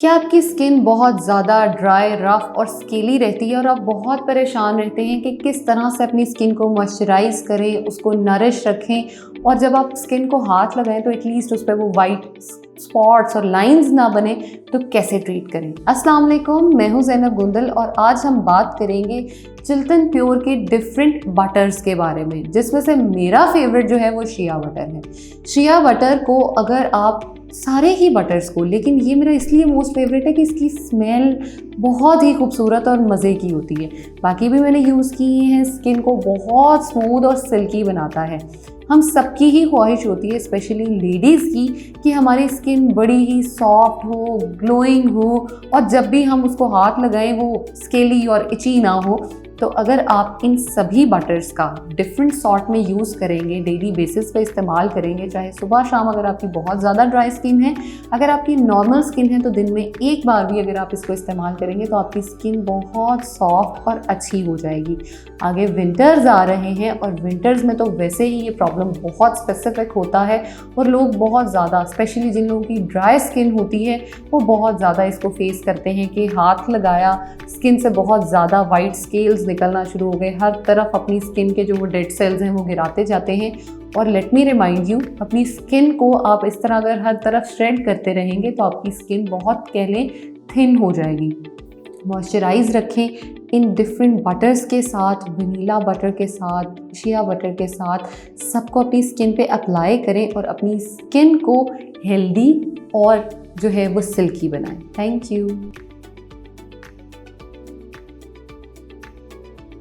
क्या आपकी स्किन बहुत ज़्यादा ड्राई, रफ और स्केली रहती है और आप बहुत परेशान रहते हैं कि किस तरह से अपनी स्किन को मॉइस्चराइज़ करें, उसको नरिश रखें और जब आप स्किन को हाथ लगाएं तो एटलीस्ट उस पे वो वाइट स्पॉट्स और लाइंस ना बने, तो कैसे ट्रीट करें। अस्सलाम वालेकुम, मैं हूं ज़ैनब गुंदल और आज हम बात करेंगे चिल्तन प्योर के डिफरेंट बटर्स के बारे में, जिसमें से मेरा फेवरेट जो है वो शिया बटर है। शिया बटर को अगर आप सारे ही बटर्स को, लेकिन ये मेरा इसलिए मोस्ट फेवरेट है कि इसकी स्मेल बहुत ही खूबसूरत और मज़े की होती है। बाकी भी मैंने यूज़ किए हैं, स्किन को बहुत स्मूथ और सिल्की बनाता है। हम सबकी ही ख्वाहिश होती है, स्पेशली लेडीज़ की, कि हमारी स्किन बड़ी ही सॉफ्ट हो, ग्लोइंग हो और जब भी हम उसको हाथ लगाएं वो स्केली और इची ना हो। तो अगर आप इन सभी बटर्स का डिफरेंट सॉर्ट में यूज़ करेंगे, डेली बेसिस पे इस्तेमाल करेंगे, चाहे सुबह शाम, अगर आपकी बहुत ज़्यादा ड्राई स्किन है, अगर आपकी नॉर्मल स्किन है तो दिन में एक बार भी अगर आप इसको इस्तेमाल करेंगे तो आपकी स्किन बहुत सॉफ्ट और अच्छी हो जाएगी। आगे विंटर्स आ रहे हैं और विंटर्स में तो वैसे ही ये प्रॉब्लम बहुत स्पेसिफिक होता है और लोग बहुत ज़्यादा, स्पेशली जिन लोगों की ड्राई स्किन होती है, वो बहुत ज़्यादा इसको फेस करते हैं कि हाथ लगाया, स्किन से बहुत ज़्यादा वाइट स्केल्स निकलना शुरू हो गए, हर तरफ अपनी स्किन के जो वो डेड सेल्स हैं वो गिराते जाते हैं। और लेट मी रिमाइंड यू, अपनी स्किन को आप इस तरह अगर हर तरफ श्रेड करते रहेंगे तो आपकी स्किन बहुत कह लें थिन हो जाएगी। मॉइस्चराइज रखें इन डिफरेंट बटर्स के साथ, वनीला बटर के साथ, शिया बटर के साथ, सबको अपनी स्किन पे अप्लाई करें और अपनी स्किन को हेल्दी और जो है वो सिल्की बनाएं। Thank you.